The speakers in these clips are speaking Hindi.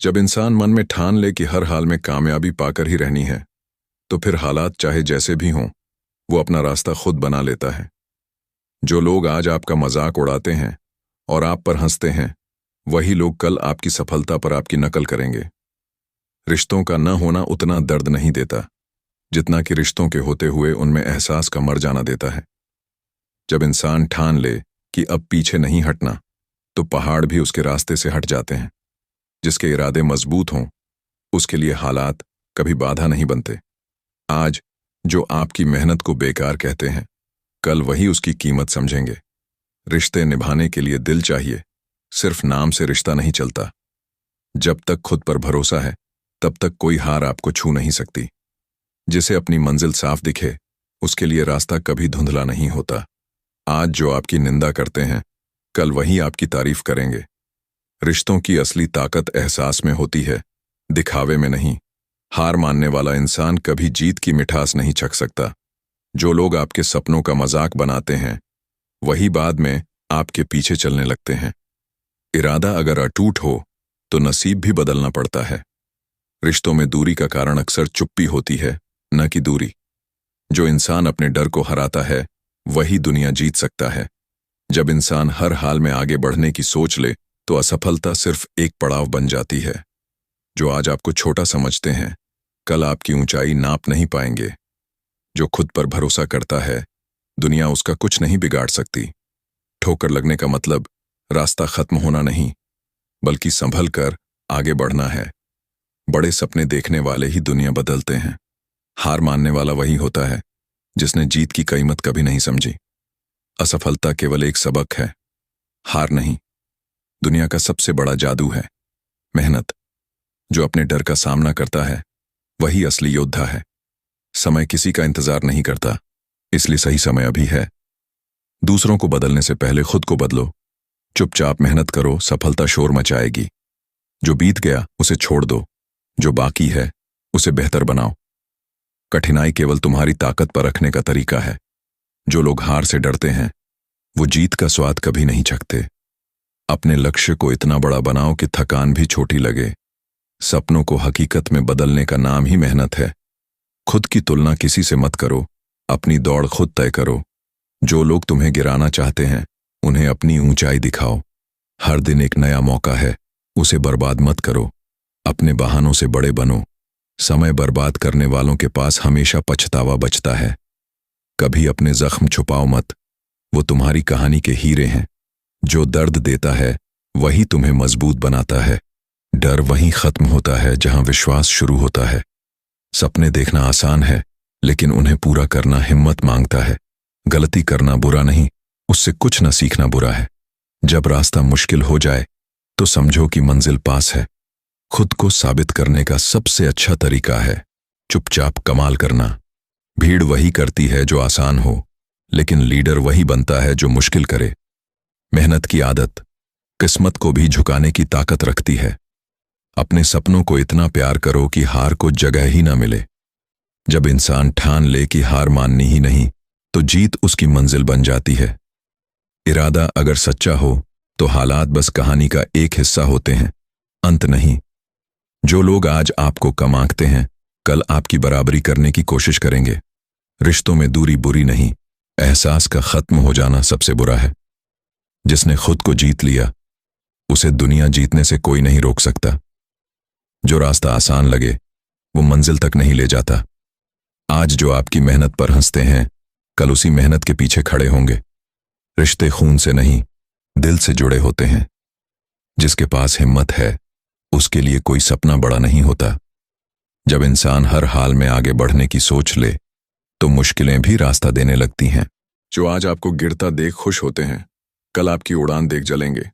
जब इंसान मन में ठान ले कि हर हाल में कामयाबी पाकर ही रहनी है, तो फिर हालात चाहे जैसे भी हों, वो अपना रास्ता खुद बना लेता है। जो लोग आज आपका मजाक उड़ाते हैं और आप पर हंसते हैं, वही लोग कल आपकी सफलता पर आपकी नकल करेंगे। रिश्तों का न होना उतना दर्द नहीं देता जितना कि रिश्तों के होते हुए उनमें एहसास का मर जाना देता है। जब इंसान ठान ले कि अब पीछे नहीं हटना, तो पहाड़ भी उसके रास्ते से हट जाते हैं। जिसके इरादे मजबूत हों, उसके लिए हालात कभी बाधा नहीं बनते। आज जो आपकी मेहनत को बेकार कहते हैं, कल वही उसकी कीमत समझेंगे। रिश्ते निभाने के लिए दिल चाहिए, सिर्फ नाम से रिश्ता नहीं चलता। जब तक खुद पर भरोसा है, तब तक कोई हार आपको छू नहीं सकती। जिसे अपनी मंजिल साफ दिखे, उसके लिए रास्ता कभी धुंधला नहीं होता। आज जो आपकी निंदा करते हैं, कल वही आपकी तारीफ करेंगे। रिश्तों की असली ताकत एहसास में होती है, दिखावे में नहीं। हार मानने वाला इंसान कभी जीत की मिठास नहीं चख सकता। जो लोग आपके सपनों का मजाक बनाते हैं, वही बाद में आपके पीछे चलने लगते हैं। इरादा अगर अटूट हो, तो नसीब भी बदलना पड़ता है। रिश्तों में दूरी का कारण अक्सर चुप्पी होती है, न कि दूरी। जो इंसान अपने डर को हराता है, वही दुनिया जीत सकता है। जब इंसान हर हाल में आगे बढ़ने की सोच ले, तो असफलता सिर्फ एक पड़ाव बन जाती है। जो आज आपको छोटा समझते हैं, कल आपकी ऊंचाई नाप नहीं पाएंगे। जो खुद पर भरोसा करता है, दुनिया उसका कुछ नहीं बिगाड़ सकती। ठोकर लगने का मतलब रास्ता खत्म होना नहीं, बल्कि संभल कर आगे बढ़ना है। बड़े सपने देखने वाले ही दुनिया बदलते हैं। हार मानने वाला वही होता है जिसने जीत की कीमत कभी नहीं समझी। असफलता केवल एक सबक है, हार नहीं। दुनिया का सबसे बड़ा जादू है मेहनत। जो अपने डर का सामना करता है, वही असली योद्धा है। समय किसी का इंतजार नहीं करता, इसलिए सही समय अभी है। दूसरों को बदलने से पहले खुद को बदलो। चुपचाप मेहनत करो, सफलता शोर मचाएगी। जो बीत गया उसे छोड़ दो, जो बाकी है उसे बेहतर बनाओ। कठिनाई केवल तुम्हारी ताकत पर रखने का तरीका है। जो लोग हार से डरते हैं, वो जीत का स्वाद कभी नहीं चखते। अपने लक्ष्य को इतना बड़ा बनाओ कि थकान भी छोटी लगे। सपनों को हकीकत में बदलने का नाम ही मेहनत है। खुद की तुलना किसी से मत करो, अपनी दौड़ खुद तय करो। जो लोग तुम्हें गिराना चाहते हैं, उन्हें अपनी ऊंचाई दिखाओ। हर दिन एक नया मौका है, उसे बर्बाद मत करो। अपने बहानों से बड़े बनो। समय बर्बाद करने वालों के पास हमेशा पछतावा बचता है। कभी अपने जख्म छुपाओ मत, वो तुम्हारी कहानी के हीरे हैं। जो दर्द देता है, वही तुम्हें मजबूत बनाता है। डर वहीं खत्म होता है जहां विश्वास शुरू होता है। सपने देखना आसान है, लेकिन उन्हें पूरा करना हिम्मत मांगता है। गलती करना बुरा नहीं, उससे कुछ न सीखना बुरा है। जब रास्ता मुश्किल हो जाए, तो समझो कि मंजिल पास है। खुद को साबित करने का सबसे अच्छा तरीका है चुपचाप कमाल करना। भीड़ वही करती है जो आसान हो, लेकिन लीडर वही बनता है जो मुश्किल करे। मेहनत की आदत किस्मत को भी झुकाने की ताकत रखती है। अपने सपनों को इतना प्यार करो कि हार को जगह ही ना मिले। जब इंसान ठान ले कि हार माननी ही नहीं, तो जीत उसकी मंजिल बन जाती है। इरादा अगर सच्चा हो, तो हालात बस कहानी का एक हिस्सा होते हैं, अंत नहीं। जो लोग आज आपको कम आंकते हैं, कल आपकी बराबरी करने की कोशिश करेंगे। रिश्तों में दूरी बुरी नहीं, एहसास का खत्म हो जाना सबसे बुरा है। जिसने खुद को जीत लिया, उसे दुनिया जीतने से कोई नहीं रोक सकता। जो रास्ता आसान लगे, वो मंजिल तक नहीं ले जाता। आज जो आपकी मेहनत पर हंसते हैं, कल उसी मेहनत के पीछे खड़े होंगे। रिश्ते खून से नहीं, दिल से जुड़े होते हैं। जिसके पास हिम्मत है, उसके लिए कोई सपना बड़ा नहीं होता। जब इंसान हर हाल में आगे बढ़ने की सोच ले, तो मुश्किलें भी रास्ता देने लगती हैं। जो आज आपको गिरता देख खुश होते हैं, कल आपकी उड़ान देख जलेंगे।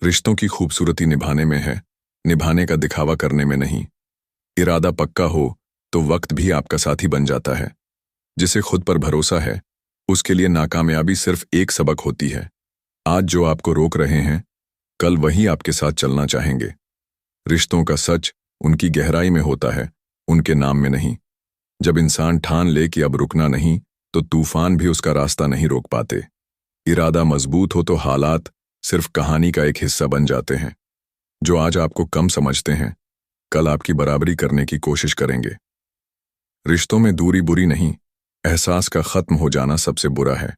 रिश्तों की खूबसूरती निभाने में है, निभाने का दिखावा करने में नहीं। इरादा पक्का हो, तो वक्त भी आपका साथी बन जाता है। जिसे खुद पर भरोसा है, उसके लिए नाकामयाबी सिर्फ एक सबक होती है। आज जो आपको रोक रहे हैं, कल वही आपके साथ चलना चाहेंगे। रिश्तों का सच उनकी गहराई में होता है, उनके नाम में नहीं। जब इंसान ठान ले कि अब रुकना नहीं, तो तूफान भी उसका रास्ता नहीं रोक पाते। इरादा मजबूत हो तो हालात सिर्फ कहानी का एक हिस्सा बन जाते हैं। जो आज आपको कम समझते हैं, कल आपकी बराबरी करने की कोशिश करेंगे। रिश्तों में दूरी बुरी नहीं, एहसास का खत्म हो जाना सबसे बुरा है।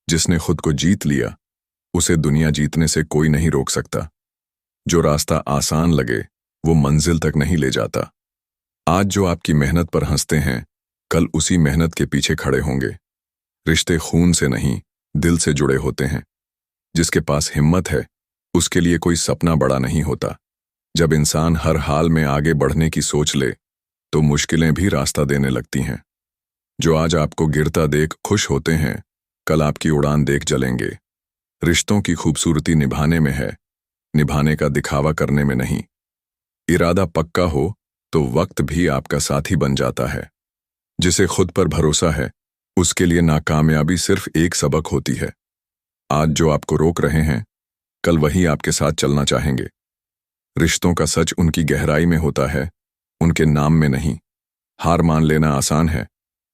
जिसने खुद को जीत लिया, उसे दुनिया जीतने से कोई नहीं रोक सकता। जो रास्ता आसान लगे, वो मंजिल तक नहीं ले जाता। आज जो आपकी मेहनत पर हंसते हैं, कल उसी मेहनत के पीछे खड़े होंगे। रिश्ते खून से नहीं, दिल से जुड़े होते हैं। जिसके पास हिम्मत है, उसके लिए कोई सपना बड़ा नहीं होता। जब इंसान हर हाल में आगे बढ़ने की सोच ले, तो मुश्किलें भी रास्ता देने लगती हैं। जो आज आपको गिरता देख खुश होते हैं, कल आपकी उड़ान देख जलेंगे। रिश्तों की खूबसूरती निभाने में है, निभाने का दिखावा करने में नहीं। इरादा पक्का हो तो वक्त भी आपका साथी बन जाता है। जिसे खुद पर भरोसा है, उसके लिए नाकामयाबी सिर्फ एक सबक होती है। आज जो आपको रोक रहे हैं, कल वही आपके साथ चलना चाहेंगे। रिश्तों का सच उनकी गहराई में होता है, उनके नाम में नहीं। हार मान लेना आसान है,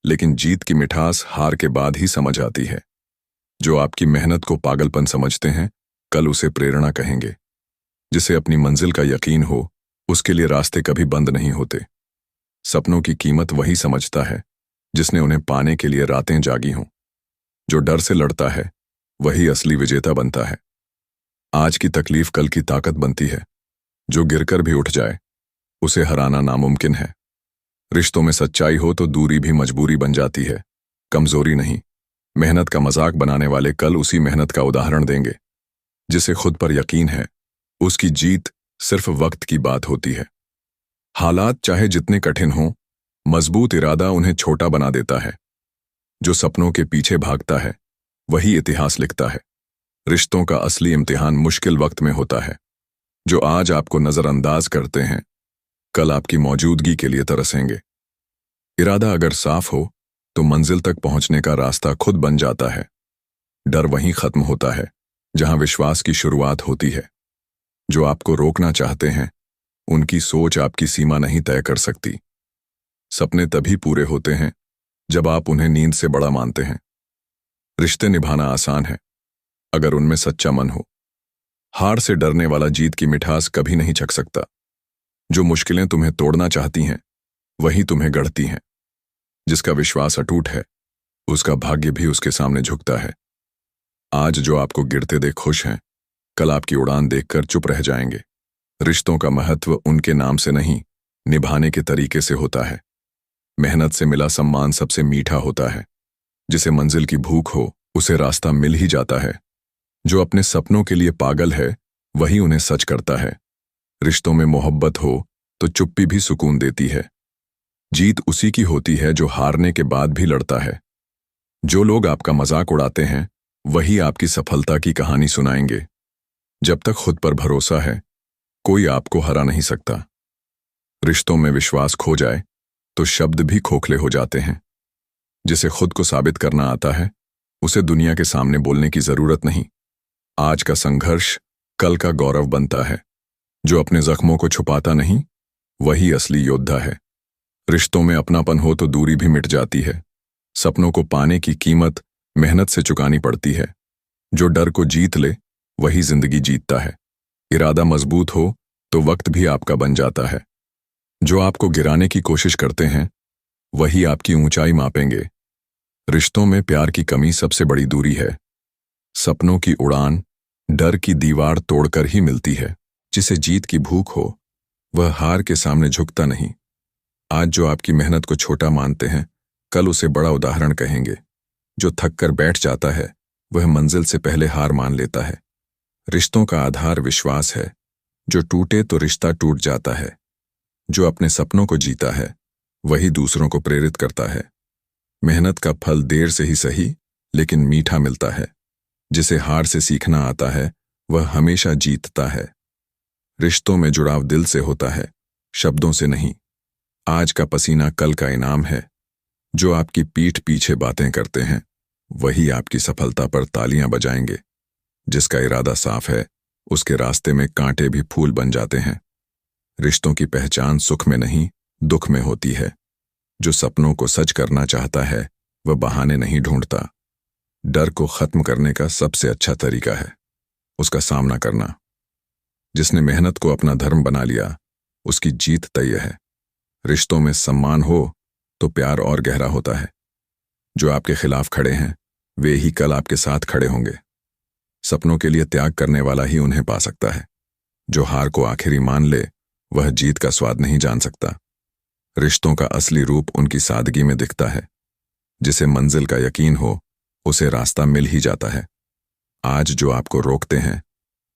लेकिन जीत की मिठास हार के बाद ही समझ आती है। जो आपकी मेहनत को पागलपन समझते हैं, कल उसे प्रेरणा कहेंगे। जिसे अपनी मंजिल का यकीन हो, उसके लिए रास्ते कभी बंद नहीं होते। सपनों की कीमत वही समझता है, जिसने उन्हें पाने के लिए रातें जागी हों। जो डर से लड़ता है, वही असली विजेता बनता है। आज की तकलीफ कल की ताकत बनती है। जो गिरकर भी उठ जाए, उसे हराना नामुमकिन है। रिश्तों में सच्चाई हो तो दूरी भी मजबूरी बन जाती है, कमजोरी नहीं। मेहनत का मजाक बनाने वाले कल उसी मेहनत का उदाहरण देंगे। जिसे खुद पर यकीन है, उसकी जीत सिर्फ वक्त की बात होती है। हालात चाहे जितने कठिन हों, मजबूत इरादा उन्हें छोटा बना देता है। जो सपनों के पीछे भागता है, वही इतिहास लिखता है। रिश्तों का असली इम्तिहान मुश्किल वक्त में होता है। जो आज आपको नजरअंदाज करते हैं, कल आपकी मौजूदगी के लिए तरसेंगे। इरादा अगर साफ हो, तो मंजिल तक पहुंचने का रास्ता खुद बन जाता है। डर वहीं खत्म होता है, जहां विश्वास की शुरुआत होती है। जो आपको रोकना चाहते हैं, उनकी सोच आपकी सीमा नहीं तय कर सकती। सपने तभी पूरे होते हैं, जब आप उन्हें नींद से बड़ा मानते हैं। रिश्ते निभाना आसान है, अगर उनमें सच्चा मन हो। हार से डरने वाला जीत की मिठास कभी नहीं चख सकता। जो मुश्किलें तुम्हें तोड़ना चाहती हैं, वही तुम्हें गढ़ती हैं। जिसका विश्वास अटूट है, उसका भाग्य भी उसके सामने झुकता है। आज जो आपको गिरते देख खुश हैं, कल आपकी उड़ान देखकर चुप रह जाएंगे। रिश्तों का महत्व उनके नाम से नहीं, निभाने के तरीके से होता है। मेहनत से मिला सम्मान सबसे मीठा होता है। जिसे मंजिल की भूख हो, उसे रास्ता मिल ही जाता है। जो अपने सपनों के लिए पागल है, वही उन्हें सच करता है। रिश्तों में मोहब्बत हो तो चुप्पी भी सुकून देती है। जीत उसी की होती है जो हारने के बाद भी लड़ता है। जो लोग आपका मजाक उड़ाते हैं, वही आपकी सफलता की कहानी सुनाएंगे। जब तक खुद पर भरोसा है, कोई आपको हरा नहीं सकता। रिश्तों में विश्वास खो जाए तो शब्द भी खोखले हो जाते हैं। जिसे खुद को साबित करना आता है, उसे दुनिया के सामने बोलने की जरूरत नहीं। आज का संघर्ष कल का गौरव बनता है। जो अपने जख्मों को छुपाता नहीं, वही असली योद्धा है। रिश्तों में अपनापन हो तो दूरी भी मिट जाती है। सपनों को पाने की कीमत मेहनत से चुकानी पड़ती है। जो डर को जीत ले, वही जिंदगी जीतता है। इरादा मजबूत हो तो वक्त भी आपका बन जाता है। जो आपको गिराने की कोशिश करते हैं, वही आपकी ऊंचाई मापेंगे। रिश्तों में प्यार की कमी सबसे बड़ी दूरी है। सपनों की उड़ान डर की दीवार तोड़कर ही मिलती है। जिसे जीत की भूख हो, वह हार के सामने झुकता नहीं। आज जो आपकी मेहनत को छोटा मानते हैं, कल उसे बड़ा उदाहरण कहेंगे। जो थक कर बैठ जाता है, वह मंजिल से पहले हार मान लेता है। रिश्तों का आधार विश्वास है। जो टूटे तो रिश्ता टूट जाता है। जो अपने सपनों को जीता है, वही दूसरों को प्रेरित करता है। मेहनत का फल देर से ही सही, लेकिन मीठा मिलता है। जिसे हार से सीखना आता है, वह हमेशा जीतता है। रिश्तों में जुड़ाव दिल से होता है, शब्दों से नहीं। आज का पसीना कल का इनाम है। जो आपकी पीठ पीछे बातें करते हैं, वही आपकी सफलता पर तालियां बजाएंगे। जिसका इरादा साफ है, उसके रास्ते में कांटे भी फूल बन जाते हैं। रिश्तों की पहचान सुख में नहीं, दुख में होती है। जो सपनों को सच करना चाहता है, वह बहाने नहीं ढूंढता। डर को खत्म करने का सबसे अच्छा तरीका है उसका सामना करना। जिसने मेहनत को अपना धर्म बना लिया, उसकी जीत तय है। रिश्तों में सम्मान हो तो प्यार और गहरा होता है। जो आपके खिलाफ खड़े हैं वे ही कल आपके साथ खड़े होंगे। सपनों के लिए त्याग करने वाला ही उन्हें पा सकता है। जो हार को आखिरी मान ले वह जीत का स्वाद नहीं जान सकता। रिश्तों का असली रूप उनकी सादगी में दिखता है। जिसे मंजिल का यकीन हो उसे रास्ता मिल ही जाता है। आज जो आपको रोकते हैं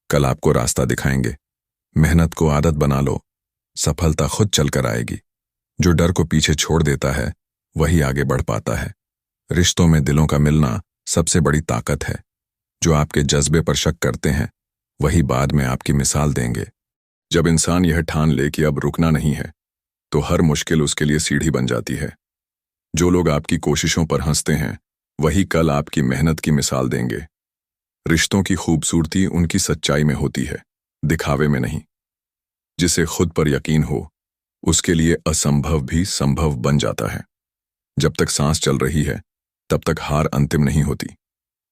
कल आपको रास्ता दिखाएंगे। मेहनत को आदत बना लो, सफलता खुद चलकर आएगी। जो डर को पीछे छोड़ देता है वही आगे बढ़ पाता है। रिश्तों में दिलों का मिलना सबसे बड़ी ताकत है। जो आपके जज्बे पर शक करते हैं वही बाद में आपकी मिसाल देंगे। जब इंसान यह ठान ले कि अब रुकना नहीं है तो हर मुश्किल उसके लिए सीढ़ी बन जाती है। जो लोग आपकी कोशिशों पर हंसते हैं वही कल आपकी मेहनत की मिसाल देंगे। रिश्तों की खूबसूरती उनकी सच्चाई में होती है, दिखावे में नहीं। जिसे खुद पर यकीन हो उसके लिए असंभव भी संभव बन जाता है। जब तक सांस चल रही है तब तक हार अंतिम नहीं होती।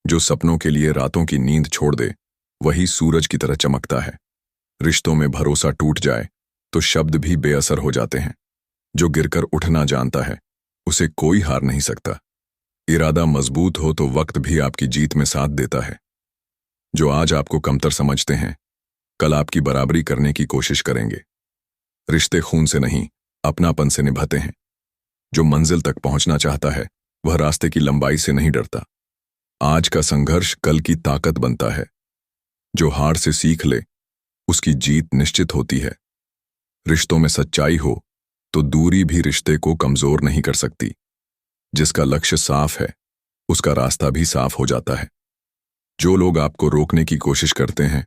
जो सपनों के लिए रातों की नींद छोड़ दे वही सूरज की तरह चमकता है। रिश्तों में भरोसा टूट जाए तो शब्द भी बेअसर हो जाते हैं। जो गिरकर उठना जानता है उसे कोई हार नहीं सकता। इरादा मजबूत हो तो वक्त भी आपकी जीत में साथ देता है। जो आज आपको कमतर समझते हैं कल आपकी बराबरी करने की कोशिश करेंगे। रिश्ते खून से नहीं अपनापन से निभाते हैं। जो मंजिल तक पहुंचना चाहता है वह रास्ते की लंबाई से नहीं डरता। आज का संघर्ष कल की ताकत बनता है। जो हार से सीख ले उसकी जीत निश्चित होती है। रिश्तों में सच्चाई हो तो दूरी भी रिश्ते को कमजोर नहीं कर सकती। जिसका लक्ष्य साफ है उसका रास्ता भी साफ हो जाता है। जो लोग आपको रोकने की कोशिश करते हैं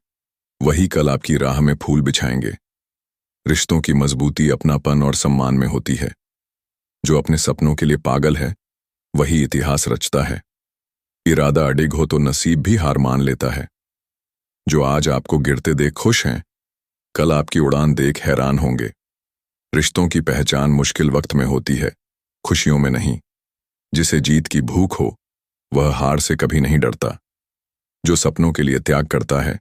वही कल आपकी राह में फूल बिछाएंगे। रिश्तों की मजबूती अपनापन और सम्मान में होती है। जो अपने सपनों के लिए पागल है वही इतिहास रचता है। इरादा अडिग हो तो नसीब भी हार मान लेता है। जो आज आपको गिरते देख खुश हैं कल आपकी उड़ान देख हैरान होंगे। रिश्तों की पहचान मुश्किल वक्त में होती है, खुशियों में नहीं। जिसे जीत की भूख हो वह हार से कभी नहीं डरता। जो सपनों के लिए त्याग करता है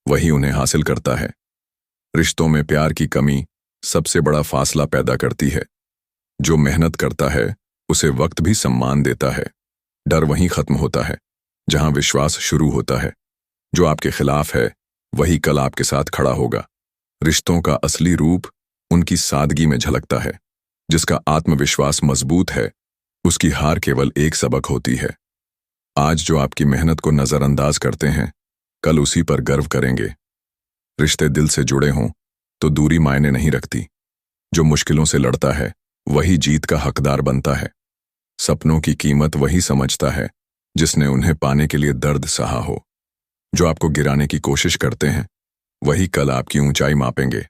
वही उन्हें हासिल करता है। रिश्तों में प्यार की कमी सबसे बड़ा फासला पैदा करती है। जो मेहनत करता है उसे वक्त भी सम्मान देता है। डर वहीं खत्म होता है जहां विश्वास शुरू होता है। जो आपके खिलाफ है वही कल आपके साथ खड़ा होगा। रिश्तों का असली रूप उनकी सादगी में झलकता है। जिसका आत्मविश्वास मजबूत है उसकी हार केवल एक सबक होती है। आज जो आपकी मेहनत को नजरअंदाज करते हैं कल उसी पर गर्व करेंगे। रिश्ते दिल से जुड़े हों तो दूरी मायने नहीं रखती। जो मुश्किलों से लड़ता है वही जीत का हकदार बनता है। सपनों की कीमत वही समझता है जिसने उन्हें पाने के लिए दर्द सहा हो। जो आपको गिराने की कोशिश करते हैं वही कल आपकी ऊंचाई मापेंगे।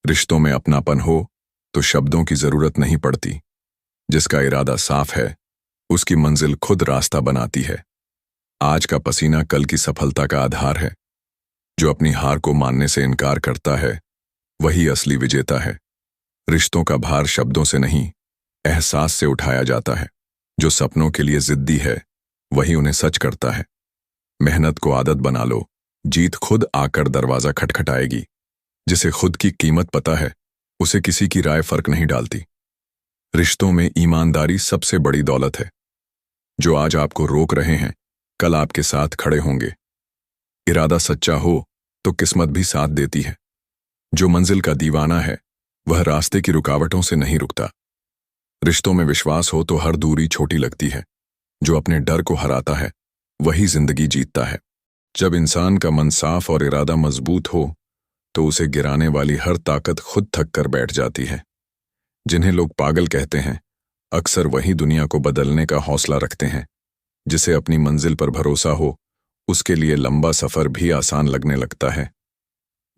रिश्तों में अपनापन हो तो शब्दों की जरूरत नहीं पड़ती। जिसका इरादा साफ है उसकी मंजिल खुद रास्ता बनाती है। आज का पसीना कल की सफलता का आधार है। जो अपनी हार को मानने से इनकार करता है वही असली विजेता है। रिश्तों का भार शब्दों से नहीं एहसास से उठाया जाता है। जो सपनों के लिए जिद्दी है वही उन्हें सच करता है। मेहनत को आदत बना लो, जीत खुद आकर दरवाजा खटखटाएगी। जिसे खुद की कीमत पता है उसे किसी की राय फर्क नहीं डालती। रिश्तों में ईमानदारी सबसे बड़ी दौलत है। जो आज आपको रोक रहे हैं कल आपके साथ खड़े होंगे। इरादा सच्चा हो तो किस्मत भी साथ देती है। जो मंजिल का दीवाना है वह रास्ते की रुकावटों से नहीं रुकता। रिश्तों में विश्वास हो तो हर दूरी छोटी लगती है। जो अपने डर को हराता है वही जिंदगी जीतता है। जब इंसान का मन साफ और इरादा मजबूत हो तो उसे गिराने वाली हर ताकत खुद थक कर बैठ जाती है। जिन्हें लोग पागल कहते हैं अक्सर वही दुनिया को बदलने का हौसला रखते हैं। जिसे अपनी मंजिल पर भरोसा हो उसके लिए लंबा सफर भी आसान लगने लगता है।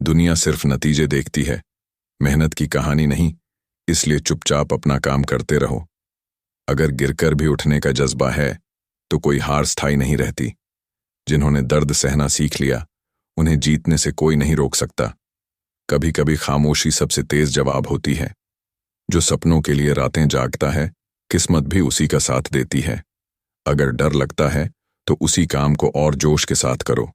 दुनिया सिर्फ नतीजे देखती है, मेहनत की कहानी नहीं। इसलिए चुपचाप अपना काम करते रहो। अगर गिरकर भी उठने का जज्बा है तो कोई हार स्थायी नहीं रहती। जिन्होंने दर्द सहना सीख लिया उन्हें जीतने से कोई नहीं रोक सकता। कभी कभी खामोशी सबसे तेज जवाब होती है। जो सपनों के लिए रातें जागता है किस्मत भी उसी का साथ देती है। अगर डर लगता है तो उसी काम को और जोश के साथ करो।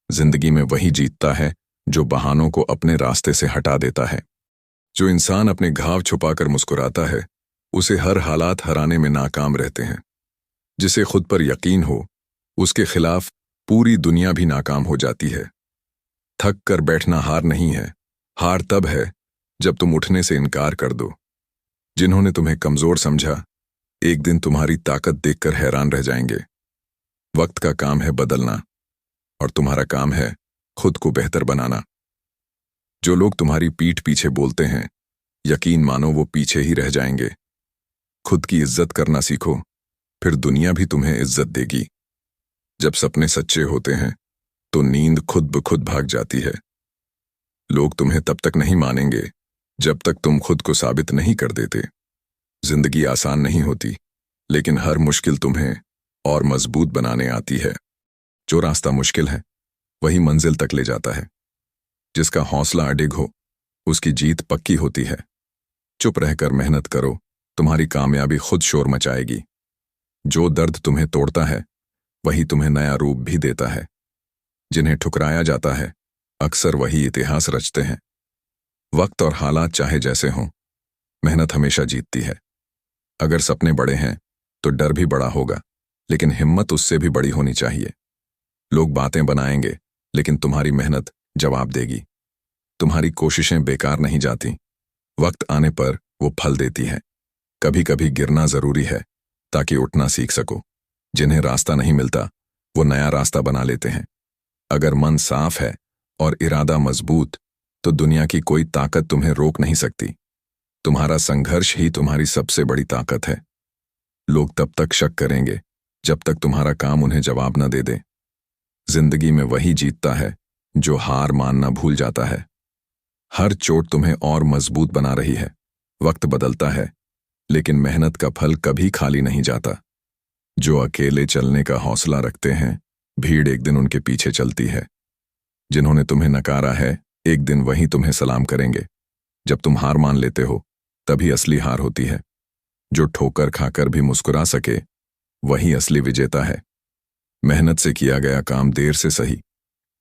जिंदगी में वही जीतता है जो बहानों को अपने रास्ते से हटा देता है। जो इंसान अपने घाव छुपाकर मुस्कुराता है उसे हर हालात हराने में नाकाम रहते हैं। जिसे खुद पर यकीन हो उसके खिलाफ पूरी दुनिया भी नाकाम हो जाती है। थक कर बैठना हार नहीं है, हार तब है जब तुम उठने से इनकार कर दो। जिन्होंने तुम्हें कमजोर समझा एक दिन तुम्हारी ताकत देखकर हैरान रह जाएंगे। वक्त का काम है बदलना और तुम्हारा काम है खुद को बेहतर बनाना। जो लोग तुम्हारी पीठ पीछे बोलते हैं यकीन मानो वो पीछे ही रह जाएंगे। खुद की इज्जत करना सीखो, फिर दुनिया भी तुम्हें इज्जत देगी। जब सपने सच्चे होते हैं तो नींद खुद ब खुद भाग जाती है। लोग तुम्हें तब तक नहीं मानेंगे जब तक तुम खुद को साबित नहीं कर देते। जिंदगी आसान नहीं होती, लेकिन हर मुश्किल तुम्हें और मजबूत बनाने आती है। जो रास्ता मुश्किल है वही मंजिल तक ले जाता है। जिसका हौसला अडिग हो उसकी जीत पक्की होती है। चुप रहकर मेहनत करो, तुम्हारी कामयाबी खुद शोर मचाएगी। जो दर्द तुम्हें तोड़ता है वही तुम्हें नया रूप भी देता है। जिन्हें ठुकराया जाता है अक्सर वही इतिहास रचते हैं। वक्त और हालात चाहे जैसे हों, मेहनत हमेशा जीतती है। अगर सपने बड़े हैं तो डर भी बड़ा होगा, लेकिन हिम्मत उससे भी बड़ी होनी चाहिए। लोग बातें बनाएंगे लेकिन तुम्हारी मेहनत जवाब देगी। तुम्हारी कोशिशें बेकार नहीं जाती, वक्त आने पर वो फल देती है। कभी कभी गिरना जरूरी है ताकि उठना सीख सको। जिन्हें रास्ता नहीं मिलता वो नया रास्ता बना लेते हैं। अगर मन साफ है और इरादा मजबूत तो दुनिया की कोई ताकत तुम्हें रोक नहीं सकती। तुम्हारा संघर्ष ही तुम्हारी सबसे बड़ी ताकत है। लोग तब तक शक करेंगे जब तक तुम्हारा काम उन्हें जवाब न दे दे। जिंदगी में वही जीतता है जो हार मानना भूल जाता है। हर चोट तुम्हें और मजबूत बना रही है। वक्त बदलता है लेकिन मेहनत का फल कभी खाली नहीं जाता। जो अकेले चलने का हौसला रखते हैं भीड़ एक दिन उनके पीछे चलती है। जिन्होंने तुम्हें नकारा है एक दिन वही तुम्हें सलाम करेंगे। जब तुम हार मान लेते हो तभी असली हार होती है। जो ठोकर खाकर भी मुस्कुरा सके वही असली विजेता है। मेहनत से किया गया काम देर से सही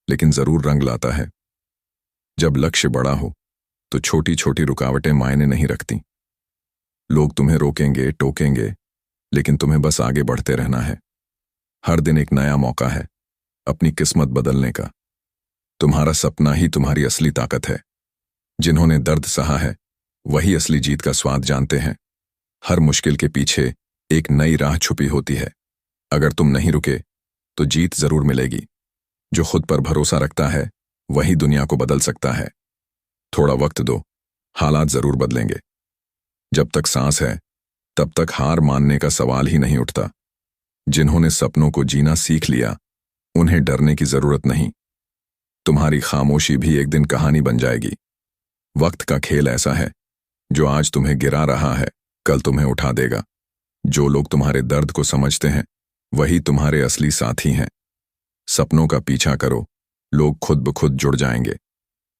लेकिन जरूर रंग लाता है। जब लक्ष्य बड़ा हो तो छोटी छोटी रुकावटें मायने नहीं रखती। लोग तुम्हें रोकेंगे टोकेंगे लेकिन तुम्हें बस आगे बढ़ते रहना है। हर दिन एक नया मौका है अपनी किस्मत बदलने का। तुम्हारा सपना ही तुम्हारी असली ताकत है। जिन्होंने दर्द सहा है वही असली जीत का स्वाद जानते हैं। हर मुश्किल के पीछे एक नई राह छुपी होती है। अगर तुम नहीं रुके तो जीत जरूर मिलेगी। जो खुद पर भरोसा रखता है वही दुनिया को बदल सकता है। थोड़ा वक्त दो, हालात जरूर बदलेंगे। जब तक सांस है तब तक हार मानने का सवाल ही नहीं उठता। जिन्होंने सपनों को जीना सीख लिया उन्हें डरने की जरूरत नहीं। तुम्हारी खामोशी भी एक दिन कहानी बन जाएगी। वक्त का खेल ऐसा है जो आज तुम्हें गिरा रहा है कल तुम्हें उठा देगा। जो लोग तुम्हारे दर्द को समझते हैं वही तुम्हारे असली साथी हैं। सपनों का पीछा करो, लोग खुद ब खुद जुड़ जाएंगे।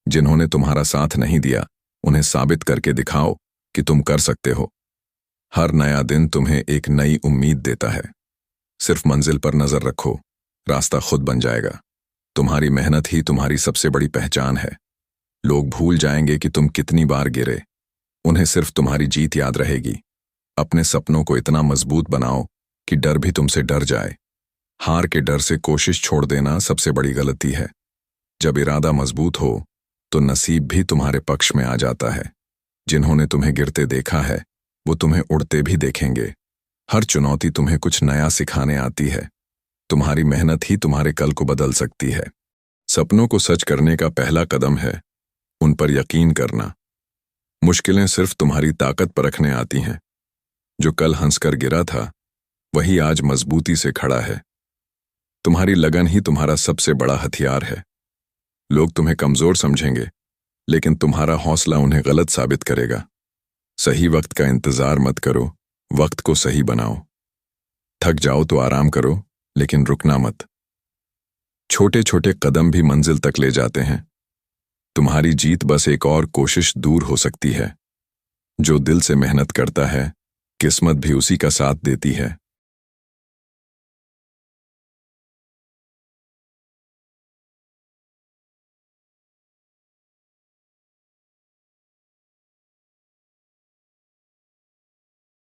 जिन्होंने तुम्हारा साथ नहीं दिया उन्हें साबित करके दिखाओ कि तुम कर सकते हो। हर नया दिन तुम्हें एक नई उम्मीद देता है। सिर्फ मंजिल पर नजर रखो, रास्ता खुद बन जाएगा। तुम्हारी मेहनत ही तुम्हारी सबसे बड़ी पहचान है। लोग भूल जाएंगे कि तुम कितनी बार गिरे, उन्हें सिर्फ तुम्हारी जीत याद रहेगी। अपने सपनों को इतना मजबूत बनाओ कि डर भी तुमसे डर जाए। हार के डर से कोशिश छोड़ देना सबसे बड़ी गलती है। जब इरादा मजबूत हो तो नसीब भी तुम्हारे पक्ष में आ जाता है। जिन्होंने तुम्हें गिरते देखा है वो तुम्हें उड़ते भी देखेंगे। हर चुनौती तुम्हें कुछ नया सिखाने आती है। तुम्हारी मेहनत ही तुम्हारे कल को बदल सकती है। सपनों को सच करने का पहला कदम है उन पर यकीन करना। मुश्किलें सिर्फ तुम्हारी ताकत परखने आती हैं। जो कल हंसकर गिरा था वही आज मजबूती से खड़ा है। तुम्हारी लगन ही तुम्हारा सबसे बड़ा हथियार है। लोग तुम्हें कमजोर समझेंगे लेकिन तुम्हारा हौसला उन्हें गलत साबित करेगा। सही वक्त का इंतजार मत करो, वक्त को सही बनाओ। थक जाओ तो आराम करो लेकिन रुकना मत। छोटे छोटे कदम भी मंजिल तक ले जाते हैं। तुम्हारी जीत बस एक और कोशिश दूर हो सकती है। जो दिल से मेहनत करता है किस्मत भी उसी का साथ देती है।